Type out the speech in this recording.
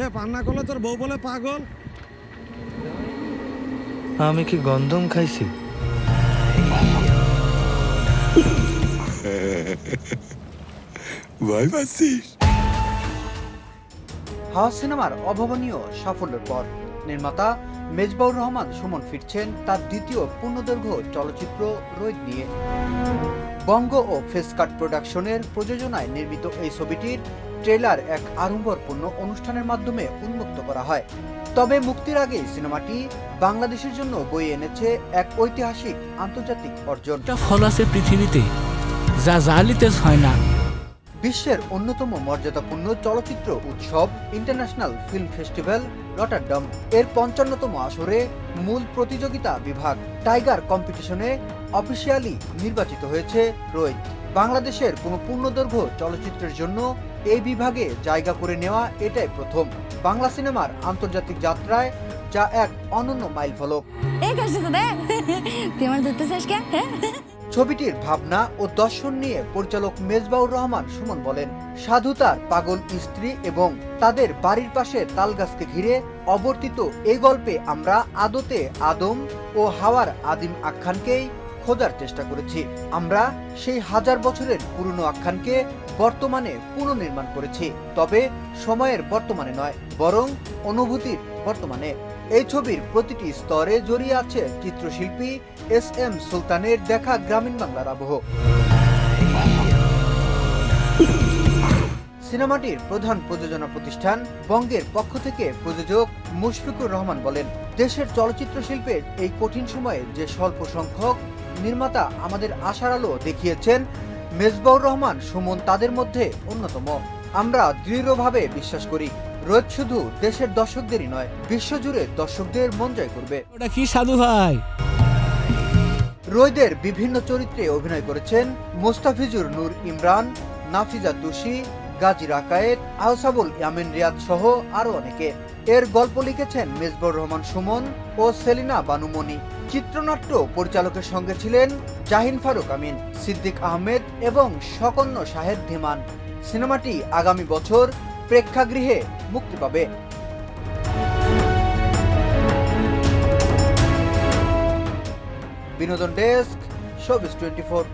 এ পান্না করলে তোর বউ বলে পাগল। আমি কি গন্ধম খাইছি? ভয় পাচ্ছিস? হাওয়া সিনেমার অভাবনীয় সাফল্যের পর নির্মাতা মেজবাউর রহমান সুমন ফিরছেন তার দ্বিতীয় পূর্ণদৈর্ঘ্য চলচ্চিত্র রোদ নিয়ে। বঙ্গ ও ফেসকাট প্রোডাকশনের প্রযোজনায় নির্মিত এই ছবিটির ট্রেলার এক আড়ম্বরপূর্ণ অনুষ্ঠানের মাধ্যমে উন্মুক্ত করা হয়। তবে মুক্তির আগেই সিনেমাটি বাংলাদেশের জন্য বয়ে এনেছে এক ঐতিহাসিক আন্তর্জাতিক অর্জন। ফল আছে পৃথিবীতে যা জালিতে হয় না। বিশ্বের অন্যতম মর্যাদাপূর্ণ চলচ্চিত্র উৎসব ইন্টারন্যাশনাল ফিল্ম ফেস্টিভ্যাল রটারডাম এর ৫৫তম আসরে মূল প্রতিযোগিতা বিভাগ টাইগার কম্পিটিশনে অফিসিয়ালি নির্বাচিত হয়েছে রোদ। বাংলাদেশের কোনো পূর্ণদৈর্ঘ্য চলচ্চিত্রের জন্য এই বিভাগে জায়গা করে নেওয়া এটাই প্রথম বাংলা সিনেমার আন্তর্জাতিক যাত্রায়, যা এক অনন্য মাইলফলক। ছবিটির ভাবনা ও দর্শন নিয়ে পরিচালক মেজবাউর রহমান সুমন বলেন, সাধুতার পাগল স্ত্রী এবং তাদের বাড়ির পাশে তালগাছকে ঘিরে অবর্তিত এই গল্পে আমরা আদতে আদম ও হাওয়ার আদিম আখ্যানকেই খোঁজার চেষ্টা করেছি। আমরা সেই হাজার বছরের পুরনো আখ্যানকে বর্তমানে পুনর্নির্মাণ করেছি, তবে সময়ের বর্তমানে নয়, বরং অনুভূতির বর্তমানে। এই ছবির প্রতিটি স্তরে জড়িয়ে আছে চিত্রশিল্পী SM সুলতানের দেখা গ্রামীণ বাংলার আবহ। সিনেমাটির প্রধান প্রযোজনা প্রতিষ্ঠান বঙ্গের পক্ষ থেকে প্রযোজক মুশফিকুর রহমান বলেন, দেশের চলচ্চিত্র শিল্পের এই কঠিন সময়ে যে স্বল্প সংখ্যক নির্মাতা আমাদের আশার আলো দেখিয়েছেন, মেজবাউর রহমান সুমন তাদের মধ্যে অন্যতম। আমরা দৃঢ়ভাবে বিশ্বাস করি রোদ শুধু দেশের দর্শকদেরই নয়, বিশ্বজুড়ে দর্শকদের মন জয় করবে। ওটা কি সাধু ভাই? রোদের বিভিন্ন চরিত্রে অভিনয় করেছেন মোস্তাফিজুর নূর ইমরান, নাফিজা তুষি, গাজী রাকায়েত, আহসাবুল ইয়ামিন রিয়াদ সহ আরো অনেকে। এর গল্প লিখেছেন মেজবাউর রহমান সুমন ও সেলিনা বানুমণি। চিত্রনাট্য পরিচালকের সঙ্গে ছিলেন জাহিন ফারুক আমিন, সিদ্দিক আহমেদ এবং সকন্য শাহেদ ধীমান। সিনেমাটি আগামী বছর প্রেক্ষাগৃহে মুক্তি পাবে। বিনোদন ডেস্ক, শোবিজ 24।